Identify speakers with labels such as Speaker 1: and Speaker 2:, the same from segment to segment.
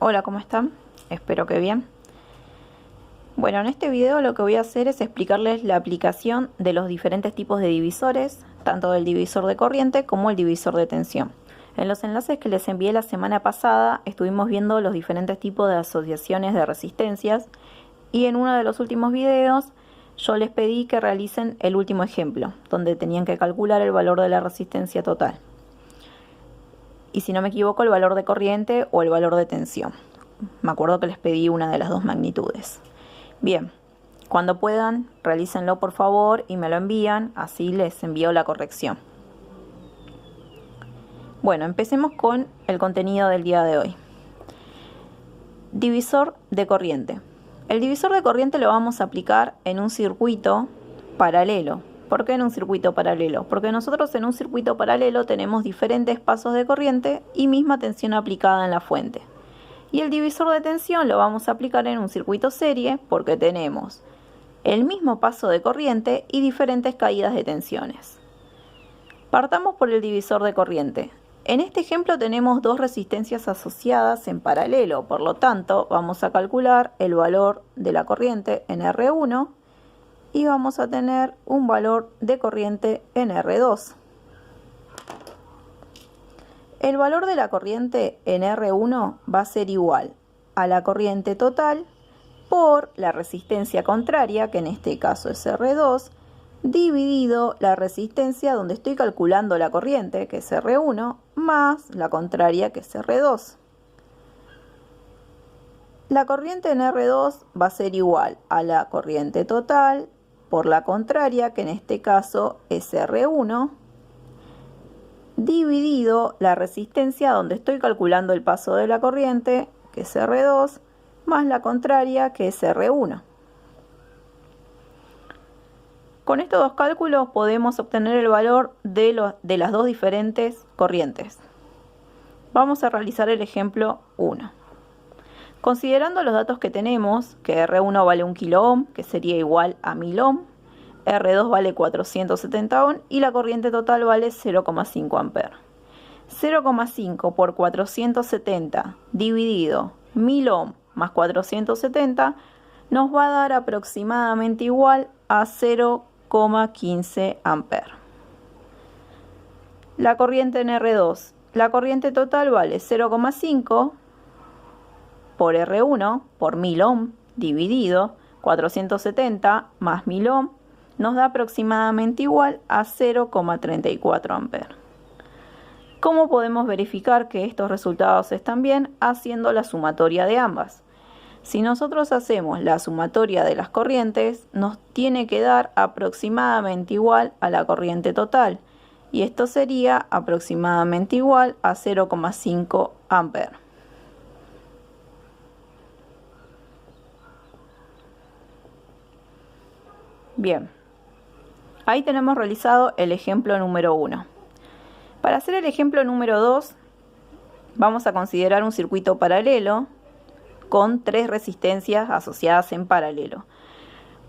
Speaker 1: Hola, ¿cómo están? Espero que bien. Bueno, en este video lo que voy a hacer es explicarles la aplicación de los diferentes tipos de divisores, tanto del divisor de corriente como el divisor de tensión. En los enlaces que les envié la semana pasada estuvimos viendo los diferentes tipos de asociaciones de resistencias y en uno de los últimos videos yo les pedí que realicen el último ejemplo, donde tenían que calcular el valor de la resistencia total. Y si no me equivoco, el valor de corriente o el valor de tensión. Me acuerdo que les pedí una de las dos magnitudes. Bien, cuando puedan, realícenlo por favor y me lo envían, así les envío la corrección. Bueno, empecemos con el contenido del día de hoy. Divisor de corriente. El divisor de corriente lo vamos a aplicar en un circuito paralelo. ¿Por qué en un circuito paralelo? Porque nosotros en un circuito paralelo tenemos diferentes pasos de corriente y misma tensión aplicada en la fuente. Y el divisor de tensión lo vamos a aplicar en un circuito serie porque tenemos el mismo paso de corriente y diferentes caídas de tensiones. Partamos por el divisor de corriente. En este ejemplo tenemos dos resistencias asociadas en paralelo, por lo tanto vamos a calcular el valor de la corriente en R1 y vamos a tener un valor de corriente en R2. El valor de la corriente en R1 va a ser igual a la corriente total por la resistencia contraria, que en este caso es R2, dividido la resistencia donde estoy calculando la corriente, que es R1, más la contraria, que es R2. La corriente en R2 va a ser igual a la corriente total por la contraria, que en este caso es R1, dividido la resistencia donde estoy calculando el paso de la corriente, que es R2, más la contraria, que es R1. Con estos dos cálculos podemos obtener el valor de las dos diferentes corrientes. Vamos a realizar el ejemplo 1. Considerando los datos que tenemos, que R1 vale 1 kΩ, que sería igual a 1000 ohm, R2 vale 470 ohm y la corriente total vale 0,5 amperes. 0,5 por 470 dividido 1000 ohm más 470 nos va a dar aproximadamente igual a 0,15 amperes. La corriente en R2. La corriente total vale 0,5 por R1 por 1000 ohm dividido 470 más 1000 ohm nos da aproximadamente igual a 0,34 amperes. ¿Cómo podemos verificar que estos resultados están bien? Haciendo la sumatoria de ambas. Si nosotros hacemos la sumatoria de las corrientes, nos tiene que dar aproximadamente igual a la corriente total. Y esto sería aproximadamente igual a 0,5 amperes. Bien. Ahí tenemos realizado el ejemplo número 1. Para hacer el ejemplo número 2, vamos a considerar un circuito paralelo con tres resistencias asociadas en paralelo.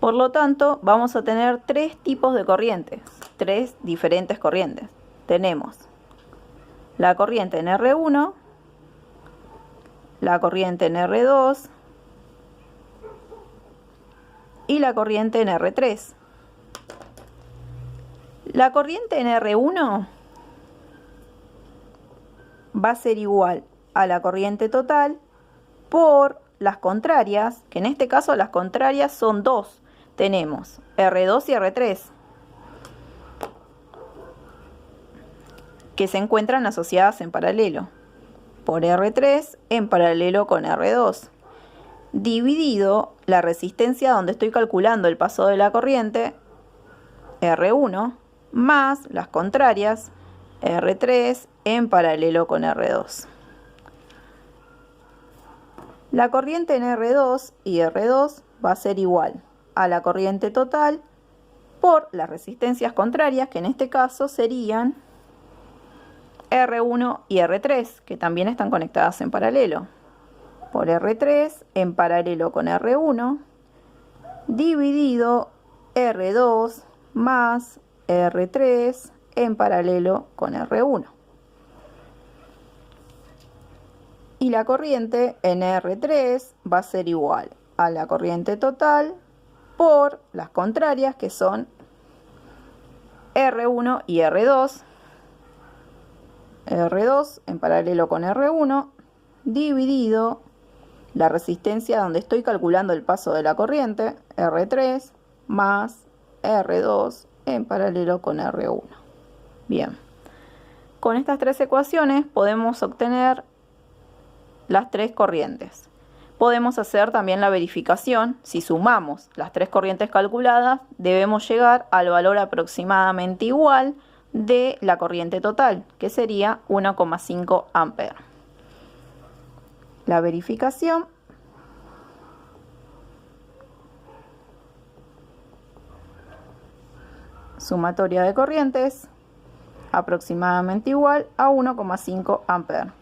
Speaker 1: Por lo tanto, vamos a tener tres tipos de corrientes, tres diferentes corrientes. Tenemos la corriente en R1, la corriente en R2 y la corriente en R3. La corriente en R1 va a ser igual a la corriente total por las contrarias, que en este caso las contrarias son dos. Tenemos R2 y R3, que se encuentran asociadas en paralelo, por R3 en paralelo con R2, dividido la resistencia donde estoy calculando el paso de la corriente, R1, más las contrarias, R3 en paralelo con R2. La corriente en R2 y R2 va a ser igual a la corriente total por las resistencias contrarias, que en este caso serían R1 y R3, que también están conectadas en paralelo, por R3 en paralelo con R1, dividido R2 más R3 en paralelo con R1. Y la corriente en R3 va a ser igual a la corriente total por las contrarias, que son R1 y R2. R2 en paralelo con R1 dividido la resistencia donde estoy calculando el paso de la corriente, R3, más R2 en paralelo con R1. Bien, con estas tres ecuaciones podemos obtener las tres corrientes. Podemos hacer también la verificación. Si sumamos las tres corrientes calculadas, debemos llegar al valor aproximadamente igual de la corriente total, que sería 1,5 amperes. La verificación sumatoria de corrientes aproximadamente igual a 1,5 amperes,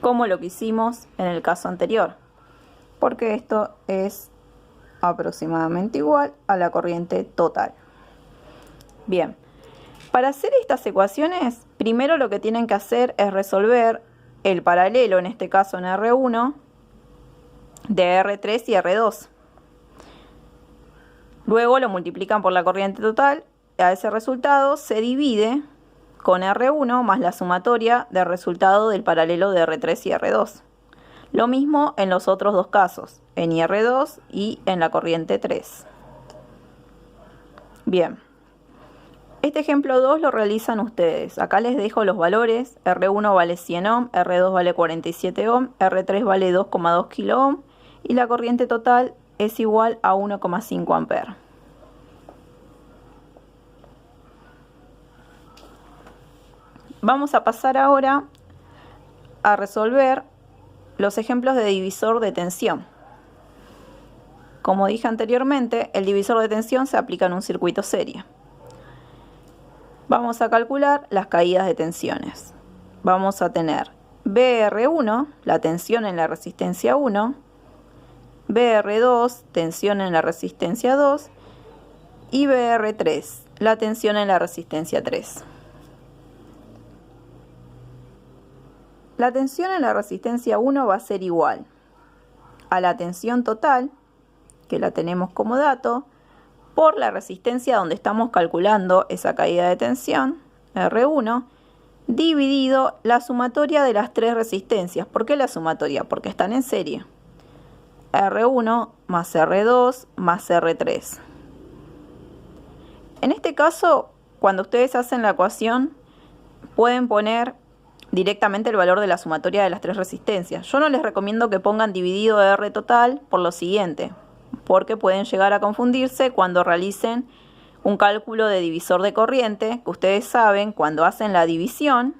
Speaker 1: como lo que hicimos en el caso anterior, porque esto es aproximadamente igual a la corriente total. Bien, para hacer estas ecuaciones, primero lo que tienen que hacer es resolver el paralelo, en este caso en R1, de R3 y R2. Luego lo multiplican por la corriente total, a ese resultado se divide con R1 más la sumatoria del resultado del paralelo de R3 y R2. Lo mismo en los otros dos casos, en IR2 y en la corriente 3. Bien, este ejemplo 2 lo realizan ustedes. Acá les dejo los valores. R1 vale 100 ohm, R2 vale 47 ohm, R3 vale 2,2 kilo ohm y la corriente total es igual a 1,5 amperes. Vamos a pasar ahora a resolver los ejemplos de divisor de tensión. Como dije anteriormente, el divisor de tensión se aplica en un circuito serie. Vamos a calcular las caídas de tensiones. Vamos a tener BR1, la tensión en la resistencia 1, BR2, tensión en la resistencia 2, y BR3, la tensión en la resistencia 3. La tensión en la resistencia 1 va a ser igual a la tensión total, que la tenemos como dato, por la resistencia donde estamos calculando esa caída de tensión, R1, dividido la sumatoria de las tres resistencias. ¿Por qué la sumatoria? Porque están en serie. R1 más R2 más R3. En este caso, cuando ustedes hacen la ecuación, pueden poner directamente el valor de la sumatoria de las tres resistencias. Yo no les recomiendo que pongan dividido R total por lo siguiente, porque pueden llegar a confundirse cuando realicen un cálculo de divisor de corriente, que ustedes saben, cuando hacen la división,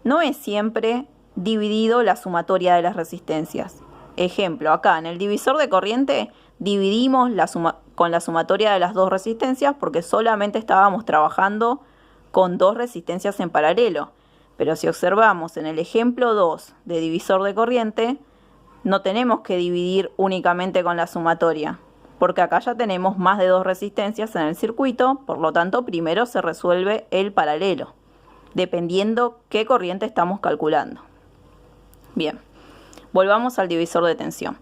Speaker 1: no es siempre dividido la sumatoria de las resistencias. Ejemplo, acá en el divisor de corriente dividimos con la sumatoria de las dos resistencias porque solamente estábamos trabajando con dos resistencias en paralelo. Pero si observamos en el ejemplo 2 de divisor de corriente, no tenemos que dividir únicamente con la sumatoria, porque acá ya tenemos más de dos resistencias en el circuito, por lo tanto primero se resuelve el paralelo, dependiendo qué corriente estamos calculando. Bien, volvamos al divisor de tensión.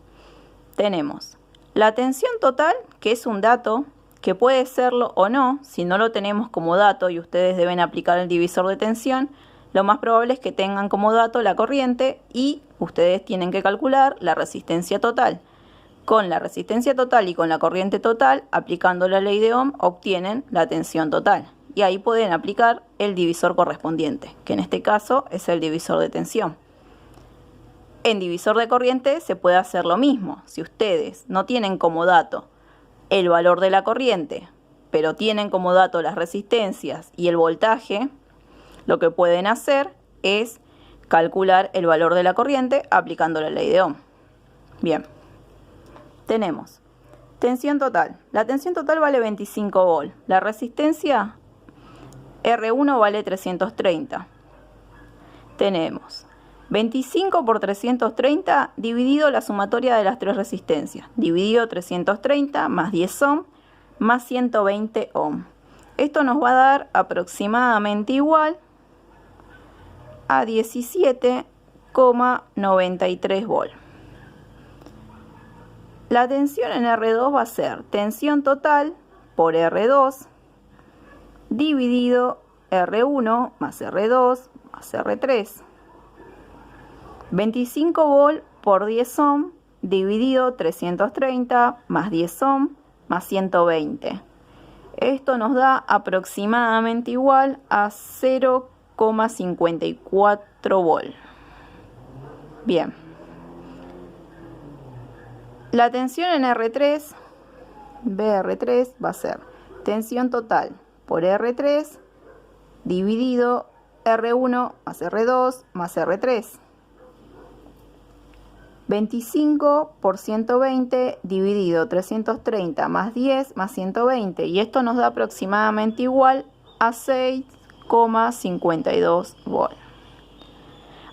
Speaker 1: Tenemos la tensión total, que es un dato que puede serlo o no. Si no lo tenemos como dato y ustedes deben aplicar el divisor de tensión, lo más probable es que tengan como dato la corriente y ustedes tienen que calcular la resistencia total. Con la resistencia total y con la corriente total, aplicando la ley de Ohm, obtienen la tensión total. Y ahí pueden aplicar el divisor correspondiente, que en este caso es el divisor de tensión. En divisor de corriente se puede hacer lo mismo. Si ustedes no tienen como dato el valor de la corriente, pero tienen como dato las resistencias y el voltaje, lo que pueden hacer es calcular el valor de la corriente aplicando la ley de Ohm. Bien, tenemos tensión total. La tensión total vale 25 volt. La resistencia R1 vale 330. Tenemos 25 por 330 dividido la sumatoria de las tres resistencias. Dividido 330 más 10 ohm más 120 ohm. Esto nos va a dar aproximadamente igual a 17 6,93 volt. La tensión en R2 va a ser tensión total por R2 dividido R1 más R2 más R3. 25 volt por 10 ohm dividido 330 más 10 ohm más 120. Esto nos da aproximadamente igual a 0,54 volt. Bien. La tensión en R3, BR3, va a ser tensión total por R3 dividido R1 más R2 más R3. 25 por 120 dividido 330 más 10 más 120. Y esto nos da aproximadamente igual a 6,52 volt.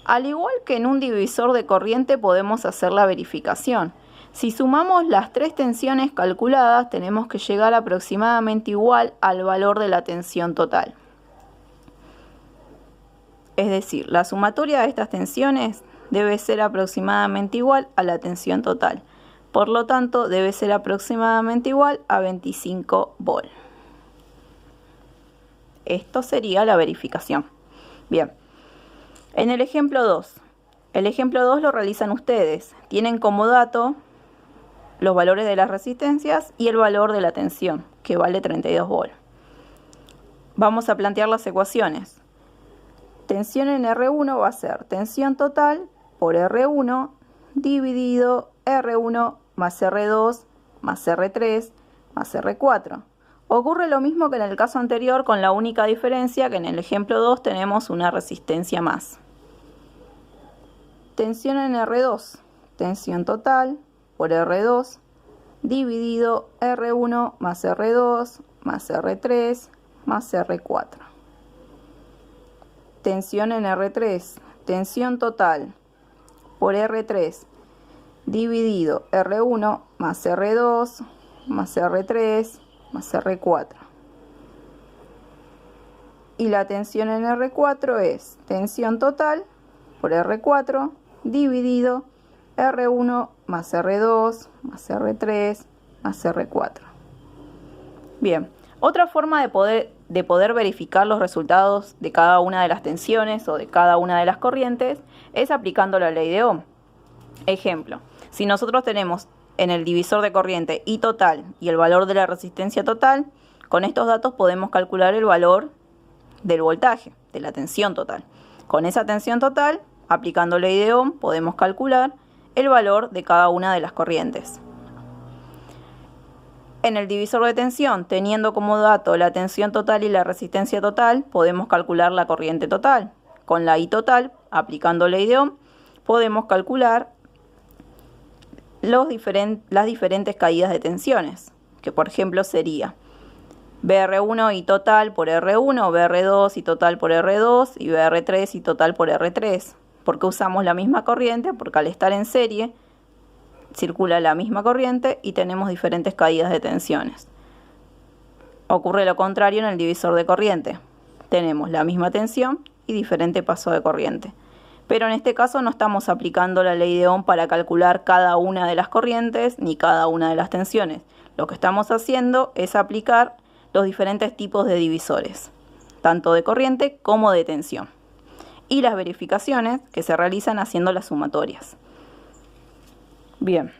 Speaker 1: Al igual que en un divisor de corriente podemos hacer la verificación. Si sumamos las tres tensiones calculadas, tenemos que llegar aproximadamente igual al valor de la tensión total. Es decir, la sumatoria de estas tensiones debe ser aproximadamente igual a la tensión total. Por lo tanto, debe ser aproximadamente igual a 25 volt. Esto sería la verificación. Bien, en el ejemplo 2. El ejemplo 2 lo realizan ustedes. Tienen como dato los valores de las resistencias y el valor de la tensión, que vale 32 volt. Vamos a plantear las ecuaciones. Tensión en R1 va a ser tensión total por R1 dividido R1 más R2 más R3 más R4. Ocurre lo mismo que en el caso anterior, con la única diferencia que en el ejemplo 2 tenemos una resistencia más. Tensión en R2, tensión total por R2 dividido R1 más R2 más R3 más R4. Tensión en R3, tensión total por R3 dividido R1 más R2 más R3 más R4. Y la tensión en R4 es tensión total por R4 dividido R1 más R2 más R3 más R4. Bien, otra forma de poder verificar los resultados de cada una de las tensiones o de cada una de las corrientes es aplicando la ley de Ohm. Ejemplo, si nosotros tenemos en el divisor de corriente I total y el valor de la resistencia total, con estos datos podemos calcular el valor del voltaje, de la tensión total. Con esa tensión total, aplicando ley de Ohm, podemos calcular el valor de cada una de las corrientes. En el divisor de tensión, teniendo como dato la tensión total y la resistencia total, podemos calcular la corriente total. Con la I total, aplicando ley de Ohm, podemos calcular las diferentes caídas de tensiones, que por ejemplo sería BR1 I total por R1, BR2 I total por R2 y BR3 I total por R3. ¿Por qué usamos la misma corriente? Porque al estar en serie circula la misma corriente y tenemos diferentes caídas de tensiones. Ocurre lo contrario en el divisor de corriente. Tenemos la misma tensión y diferente paso de corriente. Pero en este caso no estamos aplicando la ley de Ohm para calcular cada una de las corrientes ni cada una de las tensiones. Lo que estamos haciendo es aplicar los diferentes tipos de divisores, tanto de corriente como de tensión, y las verificaciones que se realizan haciendo las sumatorias. Bien.